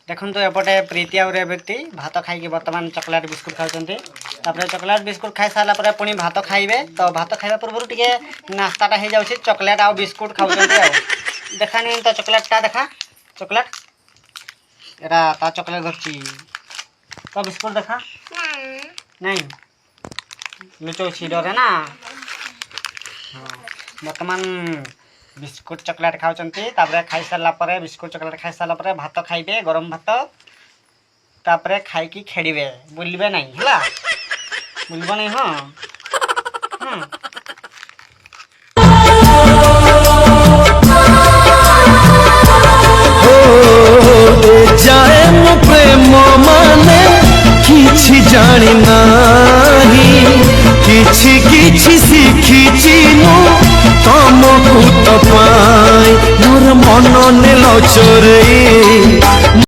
देखो तो एपटे प्रीति आउ व्यक्ति भात खाई बर्तमान चॉकलेट बिस्कुट खाऊँ चॉकलेट बिस्कुट खाई सारा पुणी भात खाइबे तो भात खाइबा पूर्व टे नास्ताटा हो जाए चॉकलेट आउ बिस्कुट खाऊँ देखानी तो चॉकलेटा देखा चॉकलेट एरा ता चॉकलेट धरची तो बिस्कुट देखा नहीं लुचौची डरे ना बर्तमान बिस्कुट चॉकलेट खाऊँ खाई सारा बिस्कुट चॉकलेट खाई सारा भात खाइबे गरम भात तापरे खाई खेड़े बुलबे नहीं है बुलब नहीं हाँ जाए मो प्रेम माने किछि जानी नाही किछि किछि शिखिछि मु तमकु तो पाई मोर मन नेलो चोरे